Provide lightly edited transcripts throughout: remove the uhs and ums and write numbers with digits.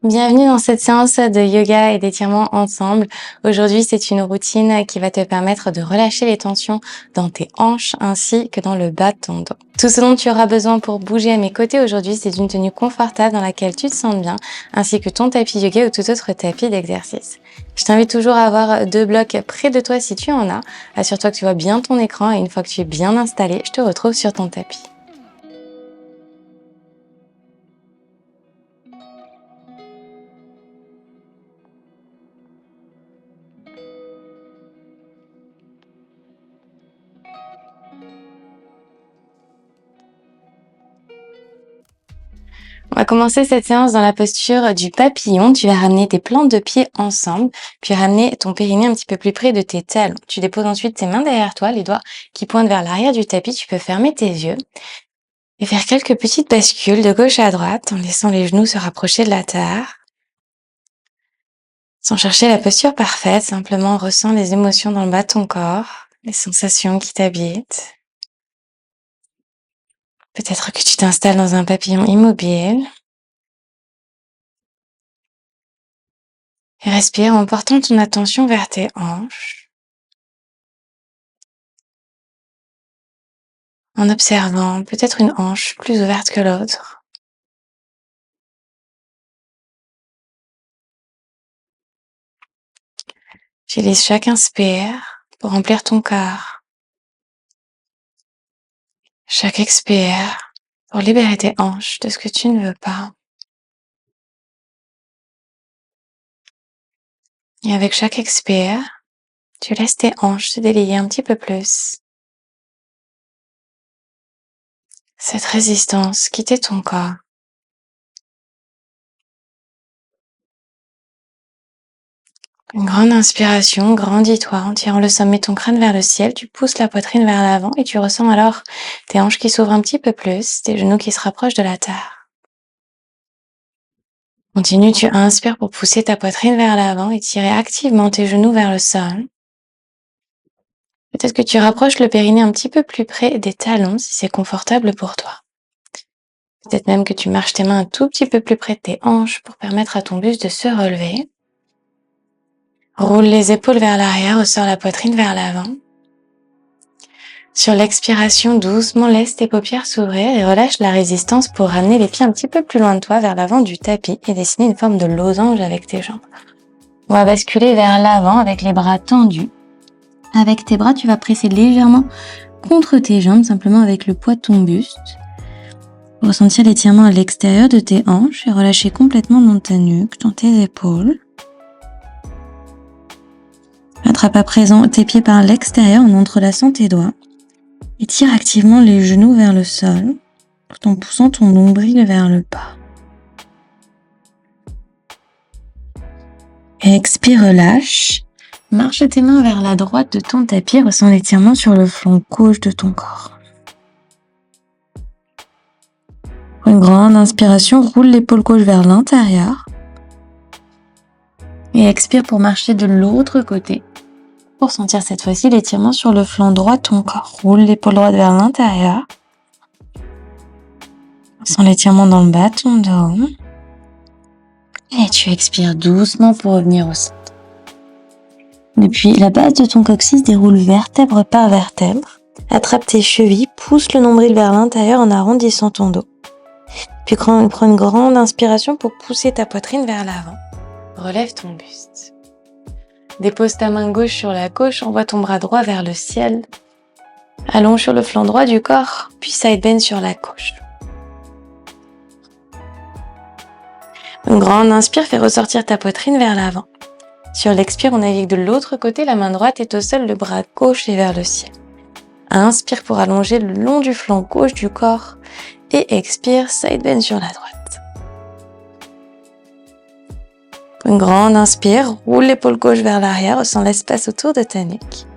Bienvenue dans cette séance de yoga et d'étirement ensemble. Aujourd'hui, c'est une routine qui va te permettre de relâcher les tensions dans tes hanches ainsi que dans le bas de ton dos. Tout ce dont tu auras besoin pour bouger à mes côtés aujourd'hui, c'est une tenue confortable dans laquelle tu te sens bien, ainsi que ton tapis yoga ou tout autre tapis d'exercice. Je t'invite toujours à avoir 2 blocs près de toi si tu en as. Assure-toi que tu vois bien ton écran et une fois que tu es bien installé, je te retrouve sur ton tapis. On va commencer cette séance dans la posture du papillon. Tu vas ramener tes plantes de pied ensemble, puis ramener ton périnée un petit peu plus près de tes talons. Tu déposes ensuite tes mains derrière toi, les doigts qui pointent vers l'arrière du tapis. Tu peux fermer tes yeux et faire quelques petites bascules de gauche à droite en laissant les genoux se rapprocher de la terre. Sans chercher la posture parfaite, simplement ressens les émotions dans le bas de ton corps, les sensations qui t'habitent. Peut-être que tu t'installes dans un papillon immobile. Et respire en portant ton attention vers tes hanches, en observant peut-être une hanche plus ouverte que l'autre. Utilise chaque inspire pour remplir ton corps. Chaque expire pour libérer tes hanches de ce que tu ne veux pas. Et avec chaque expire, tu laisses tes hanches se délier un petit peu plus. Cette résistance, quitter ton corps. Une grande inspiration, grandis-toi en tirant le sommet de ton crâne vers le ciel. Tu pousses la poitrine vers l'avant et tu ressens alors tes hanches qui s'ouvrent un petit peu plus, tes genoux qui se rapprochent de la terre. Continue, tu inspires pour pousser ta poitrine vers l'avant et tirer activement tes genoux vers le sol. Peut-être que tu rapproches le périnée un petit peu plus près des talons si c'est confortable pour toi. Peut-être même que tu marches tes mains un tout petit peu plus près de tes hanches pour permettre à ton buste de se relever. Roule les épaules vers l'arrière, ressors la poitrine vers l'avant. Sur l'expiration, doucement laisse tes paupières s'ouvrir et relâche la résistance pour ramener les pieds un petit peu plus loin de toi vers l'avant du tapis et dessiner une forme de losange avec tes jambes. On va basculer vers l'avant avec les bras tendus. Avec tes bras, tu vas presser légèrement contre tes jambes, simplement avec le poids de ton buste. Ressentir l'étirement à l'extérieur de tes hanches et relâcher complètement dans ta nuque, dans tes épaules. Attrape à présent tes pieds par l'extérieur en entrelaçant tes doigts. Et tire activement les genoux vers le sol, tout en poussant ton nombril vers le bas. Et expire, relâche. Marche tes mains vers la droite de ton tapis, ressens l'étirement sur le flanc gauche de ton corps. Pour une grande inspiration, roule l'épaule gauche vers l'intérieur. Et expire pour marcher de l'autre côté. Pour sentir cette fois-ci l'étirement sur le flanc droit de ton corps. Roule l'épaule droite vers l'intérieur. Sens l'étirement dans le bas de ton dos. Et tu expires doucement pour revenir au centre. Depuis la base de ton coccyx, déroule vertèbre par vertèbre. Attrape tes chevilles, pousse le nombril vers l'intérieur en arrondissant ton dos. Puis prends une grande inspiration pour pousser ta poitrine vers l'avant. Relève ton buste. Dépose ta main gauche sur la gauche, envoie ton bras droit vers le ciel. Allonge sur le flanc droit du corps, puis side bend sur la gauche. Une grande inspire, fais ressortir ta poitrine vers l'avant. Sur l'expire, on navigue de l'autre côté, la main droite est au sol, le bras gauche est vers le ciel. Inspire pour allonger le long du flanc gauche du corps et expire, side bend sur la droite. Une grande inspire, roule l'épaule gauche vers l'arrière, ressens l'espace autour de ta nuque,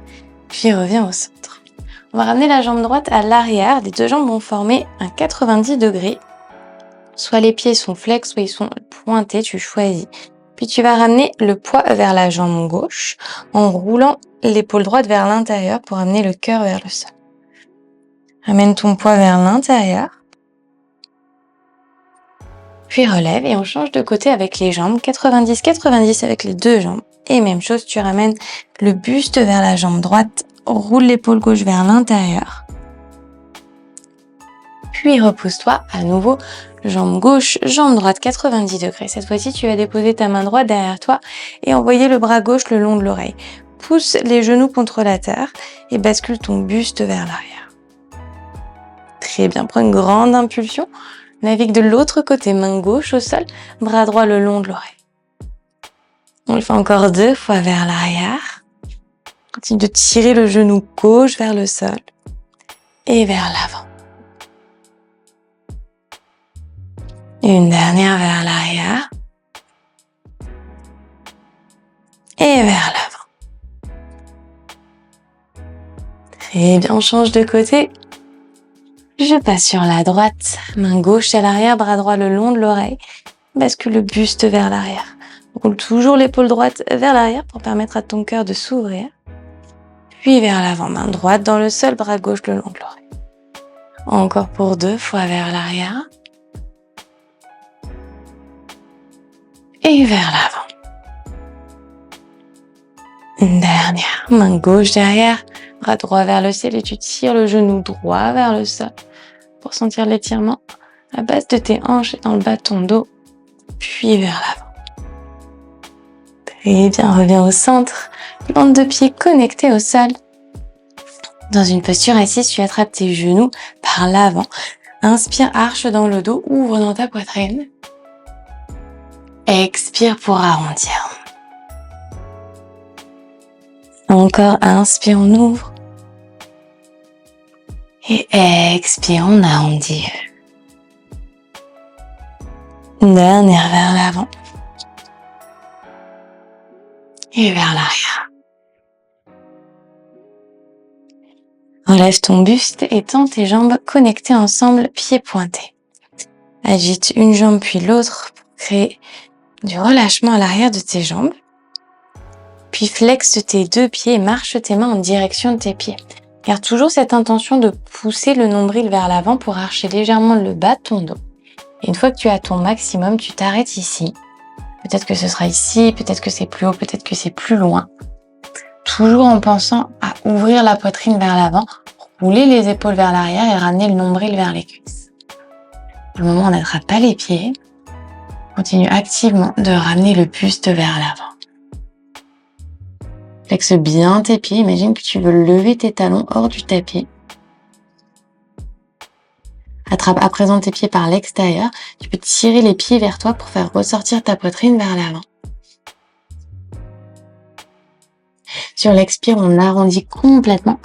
puis reviens au centre. On va ramener la jambe droite à l'arrière, les deux jambes vont former un 90 degrés. Soit les pieds sont flex, soit ils sont pointés, tu choisis. Puis tu vas ramener le poids vers la jambe gauche en roulant l'épaule droite vers l'intérieur pour amener le cœur vers le sol. Amène ton poids vers l'intérieur. Puis relève et on change de côté avec les jambes. 90-90 avec les deux jambes. Et même chose, tu ramènes le buste vers la jambe droite. Roule l'épaule gauche vers l'intérieur. Puis repousse-toi à nouveau. Jambe gauche, jambe droite, 90 degrés. Cette fois-ci, tu vas déposer ta main droite derrière toi et envoyer le bras gauche le long de l'oreille. Pousse les genoux contre la terre et bascule ton buste vers l'arrière. Très bien, prends une grande impulsion. Navigue de l'autre côté, main gauche au sol, bras droit le long de l'oreille. On le fait encore 2 fois vers l'arrière. Continue de tirer le genou gauche vers le sol et vers l'avant. Une dernière vers l'arrière et vers l'avant. Très bien, on change de côté. Je passe sur la droite, main gauche à l'arrière, bras droit le long de l'oreille. Bascule le buste vers l'arrière. Roule toujours l'épaule droite vers l'arrière pour permettre à ton cœur de s'ouvrir. Puis vers l'avant, main droite dans le sol, bras gauche le long de l'oreille. Encore pour 2 fois vers l'arrière. Et vers l'avant. Une dernière, main gauche derrière, bras droit vers le ciel et tu tires le genou droit vers le sol pour sentir l'étirement à la base de tes hanches et dans le bas de ton dos, puis vers l'avant. Très bien, reviens au centre, plante de pied connectée au sol. Dans une posture assise, tu attrapes tes genoux par l'avant. Inspire, arche dans le dos, ouvre dans ta poitrine. Expire pour arrondir. Encore, inspire, on ouvre. Et expire, on arrondit. Dernière vers l'avant. Et vers l'arrière. Relève ton buste et tends tes jambes connectées ensemble, pieds pointés. Agite une jambe puis l'autre pour créer du relâchement à l'arrière de tes jambes. Puis flexe tes 2 pieds et marche tes mains en direction de tes pieds. Garde toujours cette intention de pousser le nombril vers l'avant pour archer légèrement le bas de ton dos. Et une fois que tu as ton maximum, tu t'arrêtes ici. Peut-être que ce sera ici, peut-être que c'est plus haut, peut-être que c'est plus loin. Toujours en pensant à ouvrir la poitrine vers l'avant, rouler les épaules vers l'arrière et ramener le nombril vers les cuisses. Pour le moment, on n'attrape pas les pieds. Continue activement de ramener le buste vers l'avant. Flexe bien tes pieds. Imagine que tu veux lever tes talons hors du tapis. Attrape à présent tes pieds par l'extérieur. Tu peux tirer les pieds vers toi pour faire ressortir ta poitrine vers l'avant. Sur l'expire, on arrondit complètement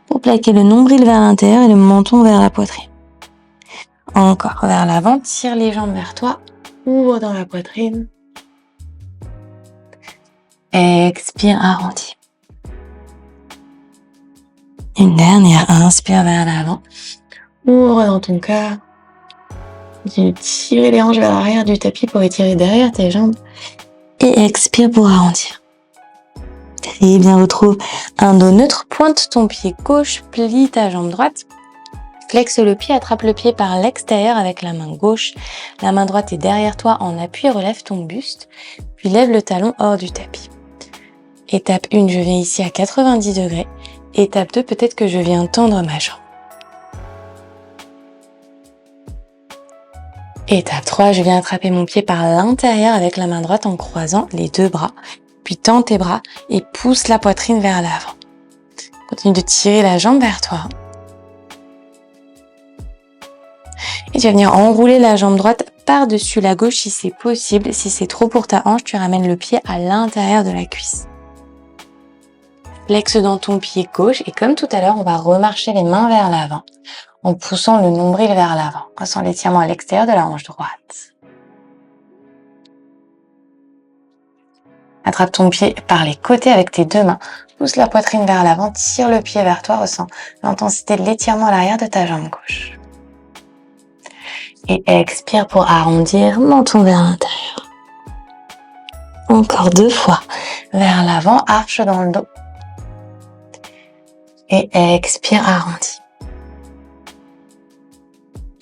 pour plaquer le nombril vers l'intérieur et le menton vers la poitrine. Encore vers l'avant, tire les jambes vers toi. Ouvre dans la poitrine. Expire, arrondis. Une dernière, inspire vers l'avant. Ouvre dans ton cœur. Continue de tirer les hanches vers l'arrière du tapis pour étirer derrière tes jambes. Et expire pour arrondir. Très bien, retrouve un dos neutre. Pointe ton pied gauche, plie ta jambe droite. Flexe le pied, attrape le pied par l'extérieur avec la main gauche. La main droite est derrière toi en appui, relève ton buste. Puis lève le talon hors du tapis. Étape 1, je viens ici à 90 degrés. Étape 2, peut-être que je viens tendre ma jambe. Étape 3, je viens attraper mon pied par l'intérieur avec la main droite en croisant les 2 bras. Puis tends tes bras et pousse la poitrine vers l'avant. Continue de tirer la jambe vers toi. Et tu vas venir enrouler la jambe droite par-dessus la gauche si c'est possible. Si c'est trop pour ta hanche, tu ramènes le pied à l'intérieur de la cuisse. Flexe dans ton pied gauche et comme tout à l'heure, on va remarcher les mains vers l'avant en poussant le nombril vers l'avant. Ressens l'étirement à l'extérieur de la hanche droite. Attrape ton pied par les côtés avec tes 2 mains. Pousse la poitrine vers l'avant, tire le pied vers toi, ressens l'intensité de l'étirement à l'arrière de ta jambe gauche. Et expire pour arrondir, menton vers l'intérieur. Encore 2 fois. Vers l'avant, arche dans le dos. Et expire, arrondi.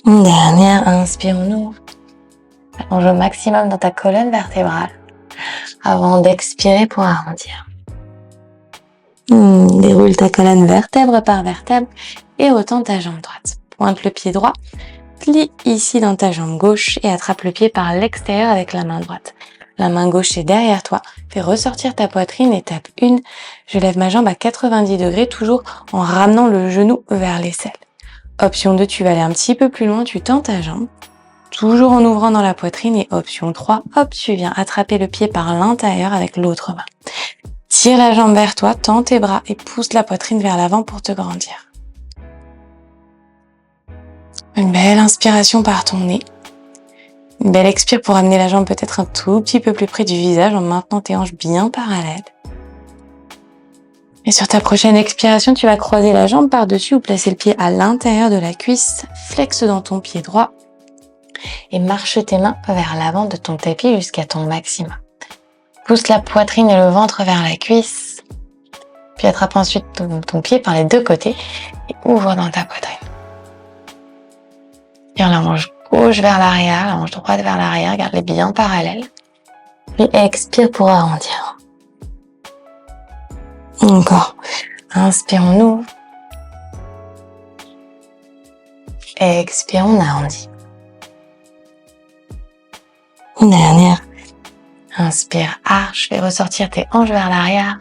Une dernière, inspire, on ouvre. Plonge au maximum dans ta colonne vertébrale avant d'expirer pour arrondir. Déroule ta colonne vertèbre par vertèbre et retends ta jambe droite. Pointe le pied droit, plie ici dans ta jambe gauche et attrape le pied par l'extérieur avec la main droite. La main gauche est derrière toi, fais ressortir ta poitrine, étape 1. Je lève ma jambe à 90 degrés, toujours en ramenant le genou vers l'aisselle. Option 2, tu vas aller un petit peu plus loin, tu tends ta jambe, toujours en ouvrant dans la poitrine. Et option 3, hop, tu viens attraper le pied par l'intérieur avec l'autre main. Tire la jambe vers toi, tends tes bras et pousse la poitrine vers l'avant pour te grandir. Une belle inspiration par ton nez. Une belle expire pour amener la jambe peut-être un tout petit peu plus près du visage en maintenant tes hanches bien parallèles. Et sur ta prochaine expiration, tu vas croiser la jambe par-dessus ou placer le pied à l'intérieur de la cuisse. Flexe dans ton pied droit et marche tes mains vers l'avant de ton tapis jusqu'à ton maximum. Pousse la poitrine et le ventre vers la cuisse. Puis attrape ensuite ton pied par les deux côtés et ouvre dans ta poitrine. Tire la hanche gauche vers l'arrière, la hanche droite vers l'arrière, garde-les bien parallèles. Puis expire pour arrondir. Encore. Inspire, on ouvre. Expire, on arrondit. Une dernière. Inspire, arche, fais ressortir tes hanches vers l'arrière.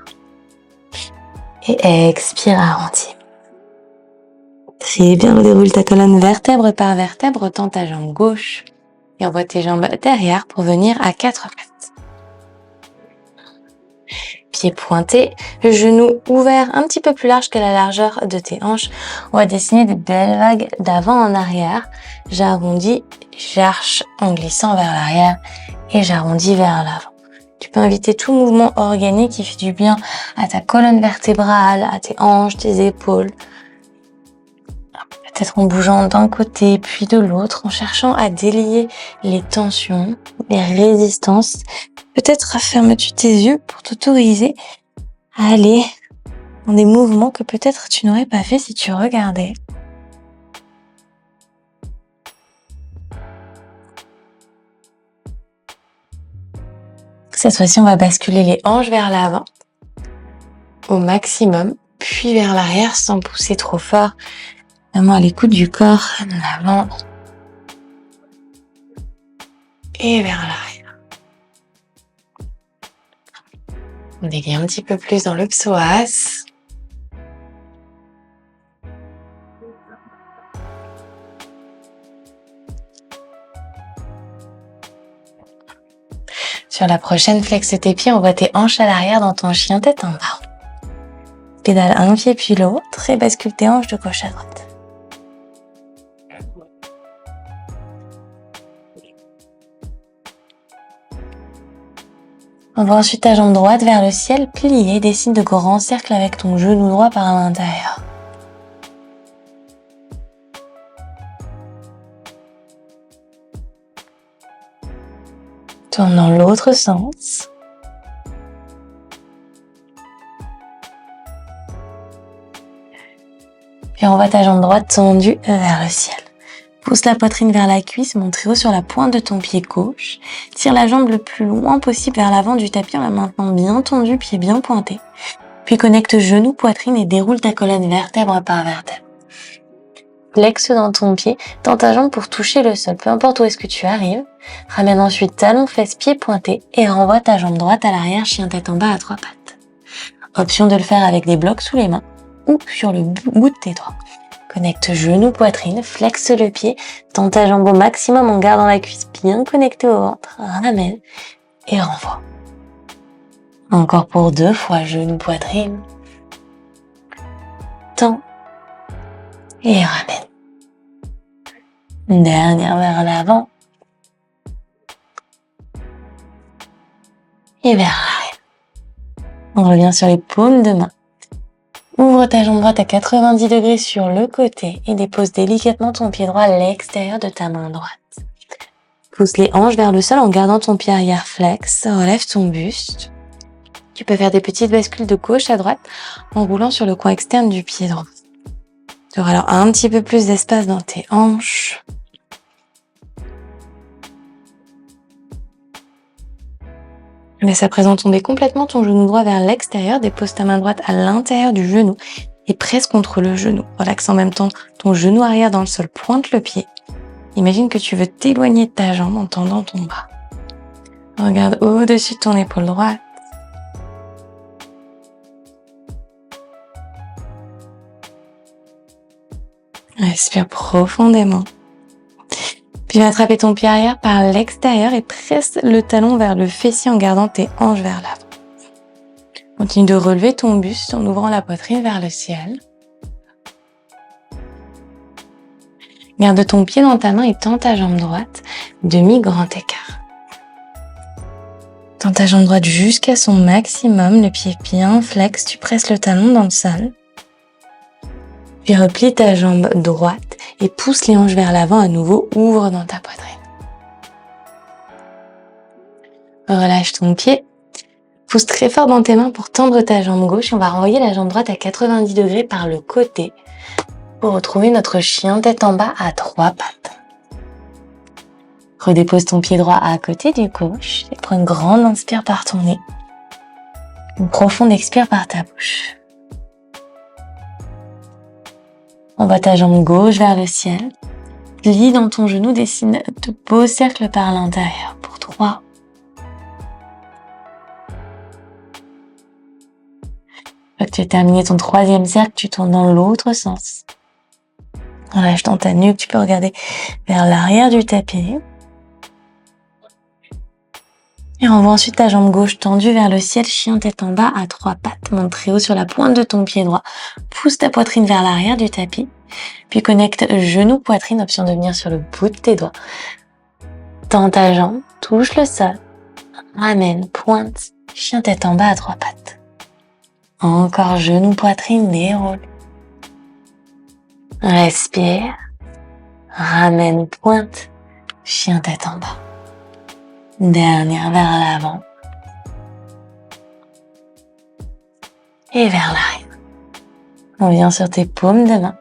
Et expire, arrondis. Très bien, déroule ta colonne vertèbre par vertèbre, tends ta jambe gauche et envoie tes jambes derrière pour venir à 4 pattes. Pieds pointés, genoux ouverts un petit peu plus large que la largeur de tes hanches. On va dessiner des belles vagues d'avant en arrière. J'arrondis, j'arche en glissant vers l'arrière et j'arrondis vers l'avant. Tu peux inviter tout mouvement organique qui fait du bien à ta colonne vertébrale, à tes hanches, tes épaules. Peut-être en bougeant d'un côté puis de l'autre, en cherchant à délier les tensions, les résistances. Peut-être fermes-tu tes yeux pour t'autoriser à aller dans des mouvements que peut-être tu n'aurais pas fait si tu regardais. Cette fois-ci, on va basculer les hanches vers l'avant au maximum, puis vers l'arrière sans pousser trop fort. Vraiment à l'écoute du corps, en avant et vers l'arrière. On délie un petit peu plus dans le psoas. Sur la prochaine, flexe tes pieds, envoie tes hanches à l'arrière dans ton chien tête en bas. Pédale un pied puis l'autre et bascule tes hanches de gauche à droite. Envoie ensuite ta jambe droite vers le ciel, pliée, dessine de grands cercles avec ton genou droit par l'intérieur. Tourne dans l'autre sens. Puis envoie ta jambe droite tendue vers le ciel. Pousse la poitrine vers la cuisse, monte très haut sur la pointe de ton pied gauche. Tire la jambe le plus loin possible vers l'avant du tapis en la maintenant bien tendue, pied bien pointé. Puis connecte genou, poitrine et déroule ta colonne vertèbre par vertèbre. Flexe dans ton pied, tends ta jambe pour toucher le sol, peu importe où est-ce que tu arrives. Ramène ensuite talon, fesses, pied pointé et renvoie ta jambe droite à l'arrière, chien tête en bas à 3 pattes. Option de le faire avec des blocs sous les mains ou sur le bout de tes doigts. Connecte genou, poitrine, flexe le pied, tends ta jambe au maximum en gardant la cuisse bien connectée au ventre, ramène et renvoie. Encore pour 2 fois, genou, poitrine, tends et ramène. Une dernière vers l'avant et vers l'arrière. On revient sur les paumes de main. Ouvre ta jambe droite à 90 degrés sur le côté et dépose délicatement ton pied droit à l'extérieur de ta main droite. Pousse les hanches vers le sol en gardant ton pied arrière flex, relève ton buste. Tu peux faire des petites bascules de gauche à droite en roulant sur le coin externe du pied droit. Tu auras alors un petit peu plus d'espace dans tes hanches. Laisse à présent tomber complètement ton genou droit vers l'extérieur. Dépose ta main droite à l'intérieur du genou et presse contre le genou. Relaxe en même temps ton genou arrière dans le sol. Pointe le pied. Imagine que tu veux t'éloigner de ta jambe en tendant ton bras. Regarde au-dessus de ton épaule droite. Respire profondément. Puis va attraper ton pied arrière par l'extérieur et presse le talon vers le fessier en gardant tes hanches vers l'avant. Continue de relever ton buste en ouvrant la poitrine vers le ciel. Garde ton pied dans ta main et tends ta jambe droite, demi-grand écart. Tends ta jambe droite jusqu'à son maximum, le pied bien flex, tu presses le talon dans le sol. Puis replie ta jambe droite et pousse les hanches vers l'avant à nouveau, ouvre dans ta poitrine. Relâche ton pied, pousse très fort dans tes mains pour tendre ta jambe gauche et on va renvoyer la jambe droite à 90 degrés par le côté pour retrouver notre chien tête en bas à 3 pattes. Redépose ton pied droit à côté du gauche et prends une grande inspire par ton nez. Une profonde expire par ta bouche. Envoie ta jambe gauche vers le ciel. Plie dans ton genou, dessine de beaux cercles par l'intérieur pour 3. Une fois que tu as terminé ton 3e cercle, tu tournes dans l'autre sens. Relâche dans ta nuque, tu peux regarder vers l'arrière du tapis. Et renvoie ensuite ta jambe gauche tendue vers le ciel, chien tête en bas à 3 pattes. Monte très haut sur la pointe de ton pied droit. Pousse ta poitrine vers l'arrière du tapis. Puis connecte genou, poitrine, option de venir sur le bout de tes doigts. Tends ta jambe, touche le sol. Ramène, pointe, chien tête en bas à 3 pattes. Encore genou, poitrine, déroule. Respire. Ramène, pointe, chien tête en bas. Dernière vers l'avant. Et vers l'arrière. On vient sur tes paumes de main.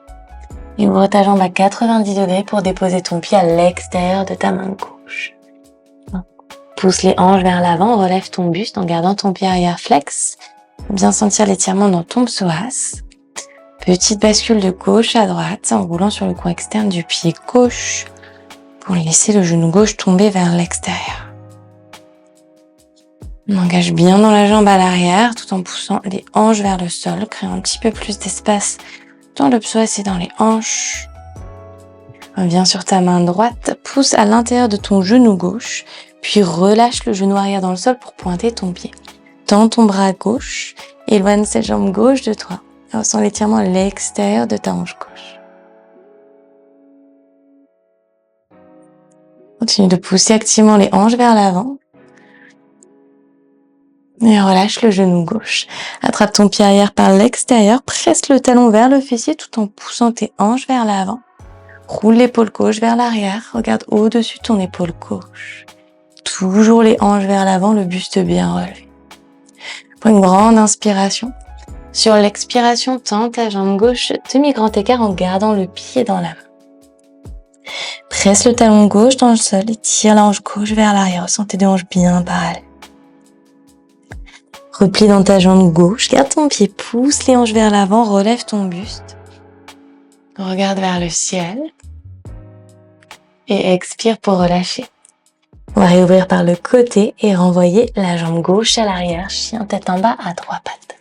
Et ouvre ta jambe à 90 degrés pour déposer ton pied à l'extérieur de ta main gauche. Pousse les hanches vers l'avant, relève ton buste en gardant ton pied arrière flex. Bien sentir l'étirement dans ton psoas. Petite bascule de gauche à droite en roulant sur le coin externe du pied gauche pour laisser le genou gauche tomber vers l'extérieur. On engage bien dans la jambe à l'arrière tout en poussant les hanches vers le sol, créant un petit peu plus d'espace dans le psoas et dans les hanches. Reviens sur ta main droite, pousse à l'intérieur de ton genou gauche, puis relâche le genou arrière dans le sol pour pointer ton pied. Tends ton bras gauche, éloigne cette jambe gauche de toi. Ressens l'étirement à l'extérieur de ta hanche gauche. Continue de pousser activement les hanches vers l'avant. Et relâche le genou gauche. Attrape ton pied arrière par l'extérieur, presse le talon vers le fessier tout en poussant tes hanches vers l'avant. Roule l'épaule gauche vers l'arrière, regarde au-dessus de ton épaule gauche. Toujours les hanches vers l'avant, le buste bien relevé. Prends une grande inspiration. Sur l'expiration, tends ta jambe gauche, demi-grand écart en gardant le pied dans la main. Presse le talon gauche dans le sol et tire la hanche gauche vers l'arrière. Ressens tes deux hanches bien parallèles. Replie dans ta jambe gauche, garde ton pied, pousse les hanches vers l'avant, relève ton buste. Regarde vers le ciel. Et expire pour relâcher. On va réouvrir par le côté et renvoyer la jambe gauche à l'arrière, chien tête en bas à 3 pattes.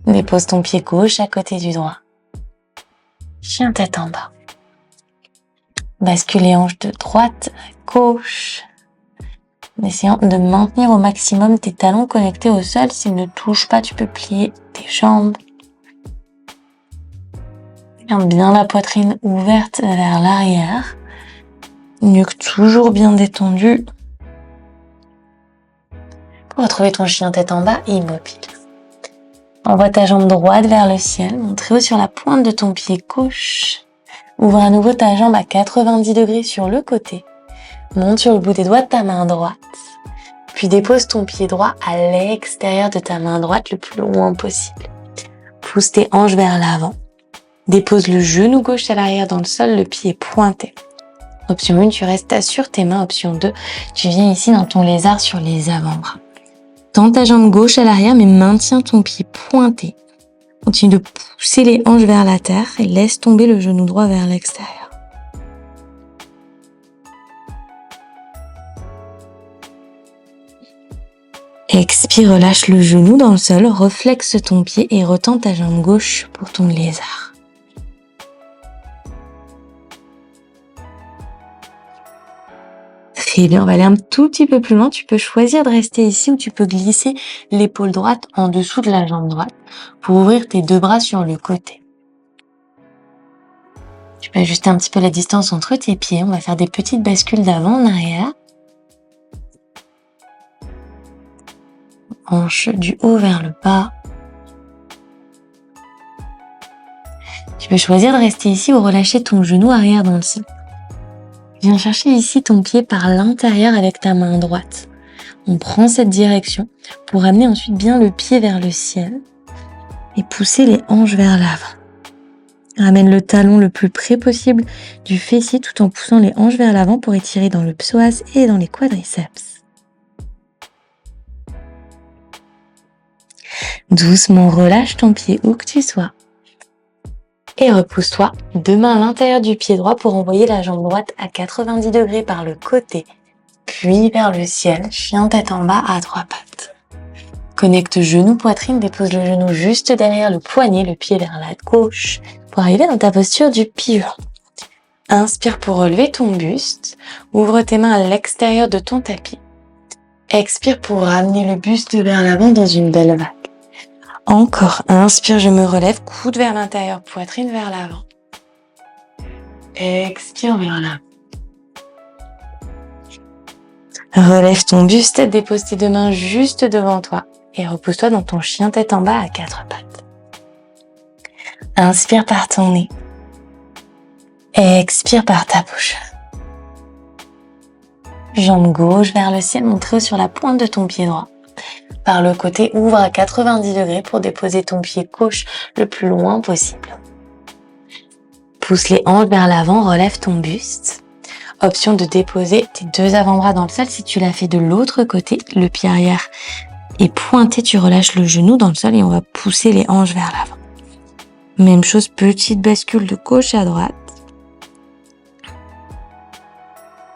Dépose ton pied gauche à côté du droit. Chien tête en bas. Bascule les hanches de droite à gauche. En essayant de maintenir au maximum tes talons connectés au sol. S'ils ne touchent pas, tu peux plier tes jambes. Garde bien la poitrine ouverte vers l'arrière. Nuque toujours bien détendue. Pour retrouver ton chien tête en bas, immobile. Envoie ta jambe droite vers le ciel, monte très haut sur la pointe de ton pied gauche. Ouvre à nouveau ta jambe à 90 degrés sur le côté. Monte sur le bout des doigts de ta main droite. Puis dépose ton pied droit à l'extérieur de ta main droite le plus loin possible. Pousse tes hanches vers l'avant. Dépose le genou gauche à l'arrière dans le sol, le pied pointé. Option 1, tu restes sur tes mains. Option 2, tu viens ici dans ton lézard sur les avant-bras. Tends ta jambe gauche à l'arrière, mais maintiens ton pied pointé. Continue de pousser les hanches vers la terre et laisse tomber le genou droit vers l'extérieur. Expire, relâche le genou dans le sol, reflexe ton pied et retends ta jambe gauche pour ton lézard. Très bien, on va aller un tout petit peu plus loin. Tu peux choisir de rester ici ou tu peux glisser l'épaule droite en dessous de la jambe droite pour ouvrir tes deux bras sur le côté. Tu peux ajuster un petit peu la distance entre tes pieds. On va faire des petites bascules d'avant en arrière. Hanche du haut vers le bas. Tu peux choisir de rester ici ou relâcher ton genou arrière dans le sol. Viens chercher ici ton pied par l'intérieur avec ta main droite. On prend cette direction pour amener ensuite bien le pied vers le ciel et pousser les hanches vers l'avant. Ramène le talon le plus près possible du fessier tout en poussant les hanches vers l'avant pour étirer dans le psoas et dans les quadriceps. Doucement relâche ton pied où que tu sois. Et repousse-toi, deux mains à l'intérieur du pied droit pour envoyer la jambe droite à 90 degrés par le côté, puis vers le ciel, chien tête en bas à trois pattes. Connecte genou, poitrine, dépose le genou juste derrière le poignet, le pied vers la gauche, pour arriver dans ta posture du pigeon. Inspire pour relever ton buste, ouvre tes mains à l'extérieur de ton tapis. Expire pour ramener le buste vers l'avant dans une belle vague. Encore, inspire, je me relève, coude vers l'intérieur, poitrine vers l'avant. Expire vers l'avant. Relève ton buste, dépose tes deux mains juste devant toi et repose-toi dans ton chien tête en bas à quatre pattes. Inspire par ton nez. Expire par ta bouche. Jambe gauche vers le ciel, montre sur la pointe de ton pied droit. Par le côté, ouvre à 90 degrés pour déposer ton pied gauche le plus loin possible. Pousse les hanches vers l'avant, relève ton buste. Option de déposer tes deux avant-bras dans le sol. Si tu l'as fait de l'autre côté, le pied arrière est pointé, tu relâches le genou dans le sol et on va pousser les hanches vers l'avant. Même chose, petite bascule de gauche à droite.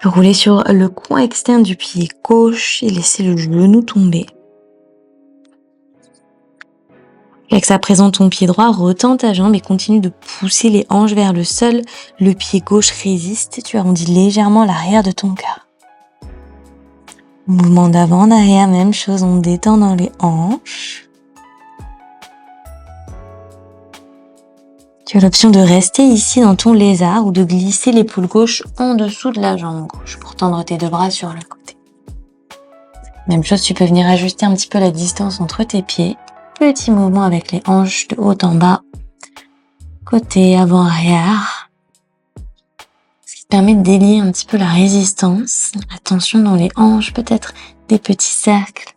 Roulez sur le coin externe du pied gauche et laissez le genou tomber. Avec à présent ton pied droit, retends ta jambe et continue de pousser les hanches vers le sol. Le pied gauche résiste, tu arrondis légèrement l'arrière de ton cœur. Mouvement d'avant en arrière, même chose, on détend dans les hanches. Tu as l'option de rester ici dans ton lézard ou de glisser l'épaule gauche en dessous de la jambe gauche pour tendre tes deux bras sur le côté. Même chose, tu peux venir ajuster un petit peu la distance entre tes pieds. Petit mouvement avec les hanches de haut en bas, côté, avant, arrière. Ce qui te permet de délier un petit peu la résistance, la tension dans les hanches, peut-être des petits cercles.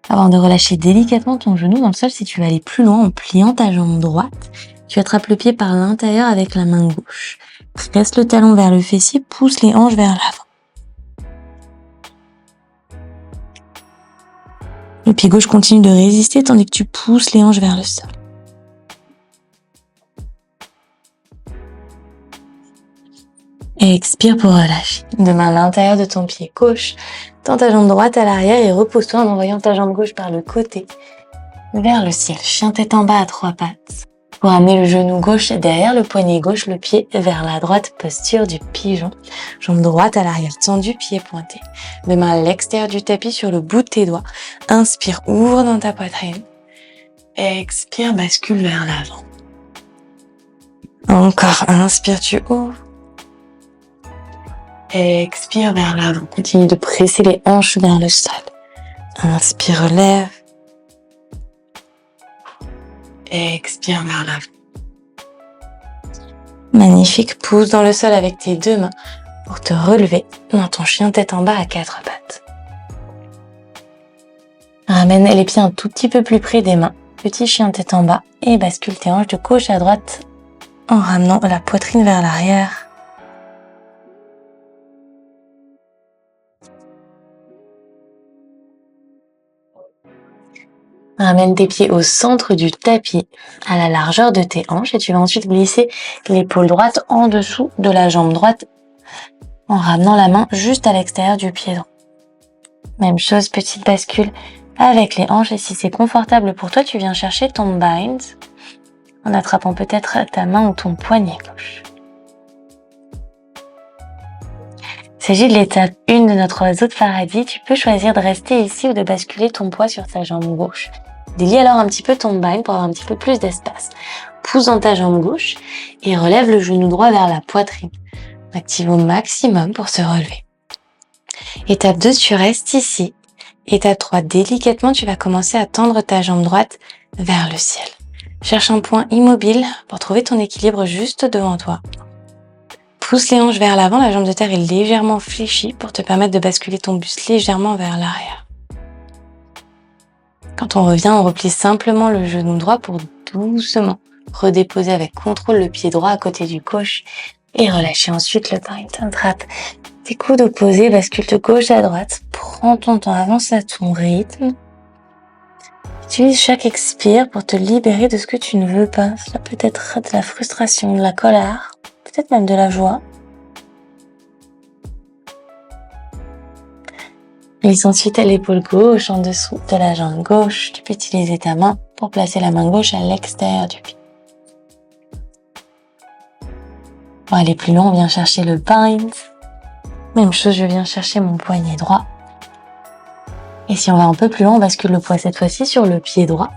Avant de relâcher délicatement ton genou dans le sol, si tu veux aller plus loin en pliant ta jambe droite, tu attrapes le pied par l'intérieur avec la main gauche. Presse le talon vers le fessier, pousse les hanches vers l'avant. Le pied gauche continue de résister tandis que tu pousses les hanches vers le sol. Et expire pour relâcher. Deux mains à l'intérieur de ton pied gauche. Tends ta jambe droite à l'arrière et repose-toi en envoyant ta jambe gauche par le côté vers le ciel. Chien tête en bas à trois pattes. Pour amener le genou gauche derrière le poignet gauche, le pied vers la droite, posture du pigeon. Jambe droite à l'arrière, tendu, pied pointé. Deux mains à l'extérieur du tapis sur le bout de tes doigts. Inspire, ouvre dans ta poitrine. Expire, bascule vers l'avant. Encore, inspire, tu ouvres. Expire vers l'avant. Continue de presser les hanches vers le sol. Inspire, relève. Expire vers l'avant. Magnifique, pousse dans le sol avec tes deux mains pour te relever dans ton chien tête en bas à quatre pattes. Ramène les pieds un tout petit peu plus près des mains. Petit chien tête en bas et bascule tes hanches de gauche à droite en ramenant la poitrine vers l'arrière. Ramène tes pieds au centre du tapis, à la largeur de tes hanches, et tu vas ensuite glisser l'épaule droite en dessous de la jambe droite en ramenant la main juste à l'extérieur du pied droit. Même chose, petite bascule avec les hanches, et si c'est confortable pour toi, tu viens chercher ton bind en attrapant peut-être ta main ou ton poignet gauche. Il s'agit de l'étape 1 de notre oiseau de Faraday. Tu peux choisir de rester ici ou de basculer ton poids sur ta jambe gauche. Délie alors un petit peu ton bind pour avoir un petit peu plus d'espace. Pousse dans ta jambe gauche et relève le genou droit vers la poitrine. Active au maximum pour se relever. Étape 2, tu restes ici. Étape 3, délicatement, tu vas commencer à tendre ta jambe droite vers le ciel. Cherche un point immobile pour trouver ton équilibre juste devant toi. Pousse les hanches vers l'avant, la jambe de terre est légèrement fléchie pour te permettre de basculer ton buste légèrement vers l'arrière. Quand on revient, on replie simplement le genou droit pour doucement redéposer avec contrôle le pied droit à côté du gauche et relâcher ensuite le bind. Attrape tes coudes opposés, bascule de gauche à droite, prends ton temps, avance à ton rythme. Utilise chaque expire pour te libérer de ce que tu ne veux pas. Cela peut être de la frustration, de la colère, peut-être même de la joie. Glisse ensuite à l'épaule gauche en dessous de la jambe gauche. Tu peux utiliser ta main pour placer la main gauche à l'extérieur du pied. Pour aller plus loin, on vient chercher le bind. Même chose, je viens chercher mon poignet droit. Et si on va un peu plus loin, on bascule le poids cette fois-ci sur le pied droit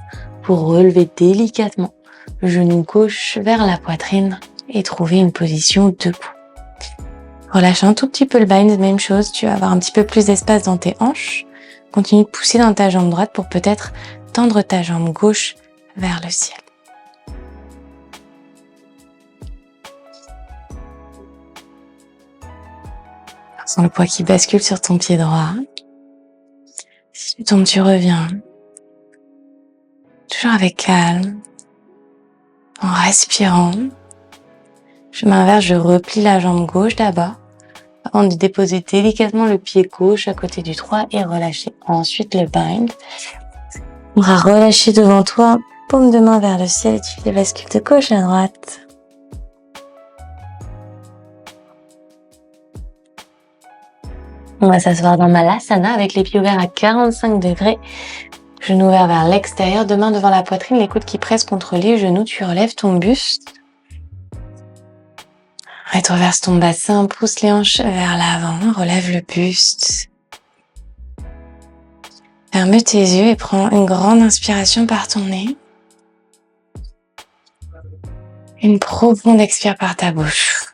pour relever délicatement le genou gauche vers la poitrine et trouver une position debout. Relâche un tout petit peu le bind, même chose, tu vas avoir un petit peu plus d'espace dans tes hanches. Continue de pousser dans ta jambe droite pour peut-être tendre ta jambe gauche vers le ciel. Sens le poids qui bascule sur ton pied droit. Si tu tombes, tu reviens. Toujours avec calme, en respirant. Chemin inverse, je replie la jambe gauche d'abord, avant de déposer délicatement le pied gauche à côté du droit et relâcher ensuite le bind. On va relâcher devant toi, paume de main vers le ciel et tu fais bascule de gauche à droite. On va s'asseoir dans Malasana avec les pieds ouverts à 45 degrés. Genoux ouverts vers l'extérieur, deux mains devant la poitrine, les coudes qui pressent contre les genoux. Tu relèves ton buste. Rétroverse ton bassin, pousse les hanches vers l'avant, relève le buste. Ferme tes yeux et prends une grande inspiration par ton nez. Une profonde expire par ta bouche.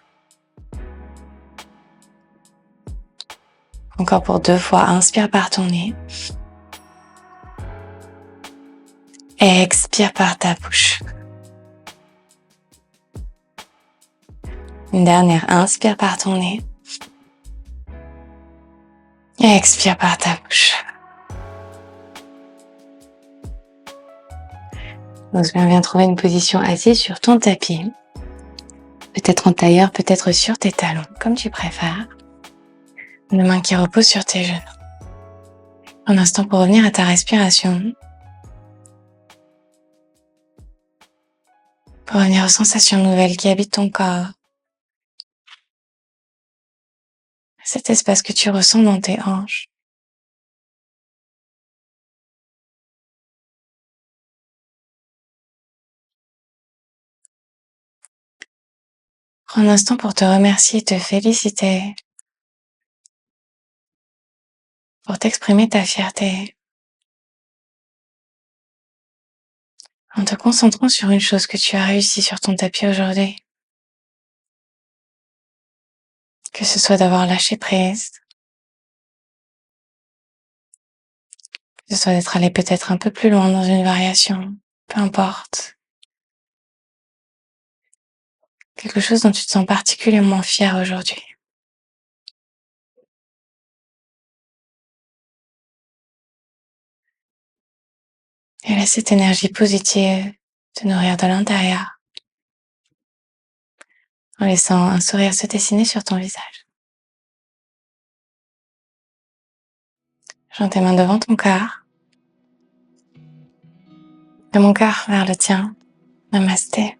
Encore pour 2 fois, inspire par ton nez. Expire par ta bouche. Une dernière, inspire par ton nez. Expire par ta bouche. Donc, viens trouver une position assise sur ton tapis. Peut-être en tailleur, peut-être sur tes talons, comme tu préfères. Une main qui repose sur tes genoux. Un instant pour revenir à ta respiration. Pour revenir aux sensations nouvelles qui habitent ton corps. Cet espace que tu ressens dans tes hanches. Prends un instant pour te remercier et te féliciter. Pour t'exprimer ta fierté. En te concentrant sur une chose que tu as réussi sur ton tapis aujourd'hui. Que ce soit d'avoir lâché prise. Que ce soit d'être allé peut-être un peu plus loin dans une variation. Peu importe. Quelque chose dont tu te sens particulièrement fier aujourd'hui. Et laisse cette énergie positive te nourrir de l'intérieur. En laissant un sourire se dessiner sur ton visage. Joins tes mains devant ton corps. De mon cœur vers le tien. Namasté.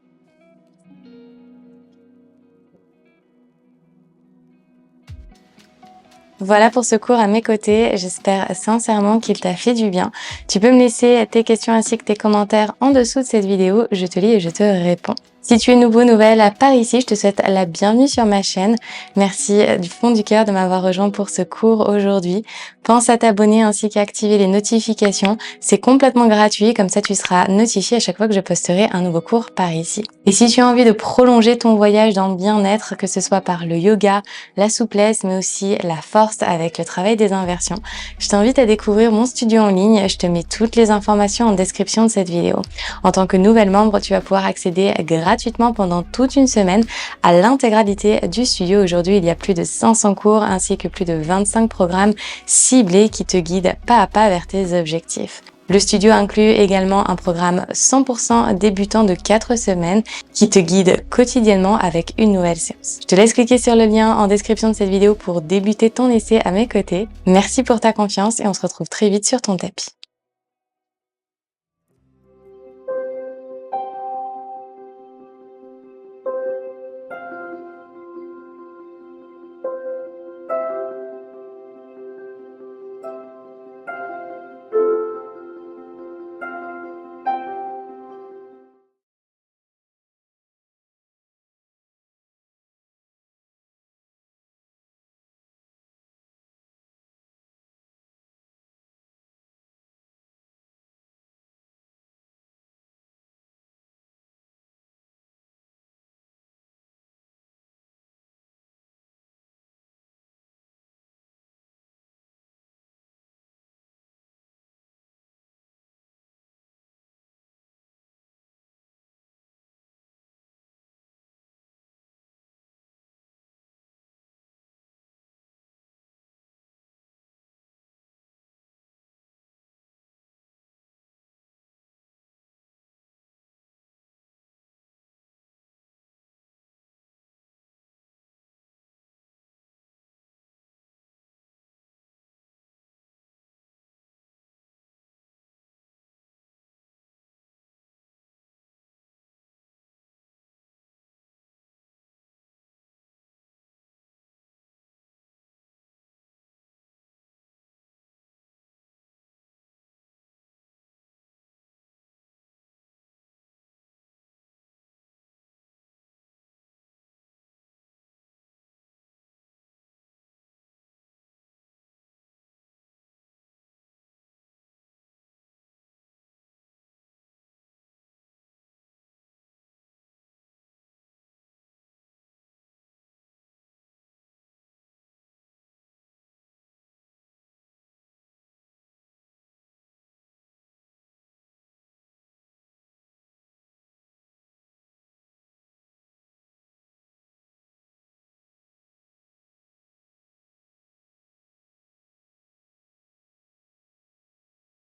Voilà pour ce cours à mes côtés. J'espère sincèrement qu'il t'a fait du bien. Tu peux me laisser tes questions ainsi que tes commentaires en dessous de cette vidéo. Je te lis et je te réponds. Si tu es nouveau, nouvelle par ici, je te souhaite la bienvenue sur ma chaîne. Merci du fond du cœur de m'avoir rejoint pour ce cours aujourd'hui. Pense à t'abonner ainsi qu'à activer les notifications. C'est complètement gratuit, comme ça tu seras notifié à chaque fois que je posterai un nouveau cours par ici. Et si tu as envie de prolonger ton voyage dans le bien-être, que ce soit par le yoga, la souplesse, mais aussi la force avec le travail des inversions, je t'invite à découvrir mon studio en ligne. Je te mets toutes les informations en description de cette vidéo. En tant que nouvelle membre, tu vas pouvoir accéder gratuitement pendant toute une semaine à l'intégralité du studio. Aujourd'hui, il y a plus de 500 cours ainsi que plus de 25 programmes ciblés qui te guident pas à pas vers tes objectifs. Le studio inclut également un programme 100% débutant de 4 semaines qui te guide quotidiennement avec une nouvelle séance. Je te laisse cliquer sur le lien en description de cette vidéo pour débuter ton essai à mes côtés. Merci pour ta confiance et on se retrouve très vite sur ton tapis.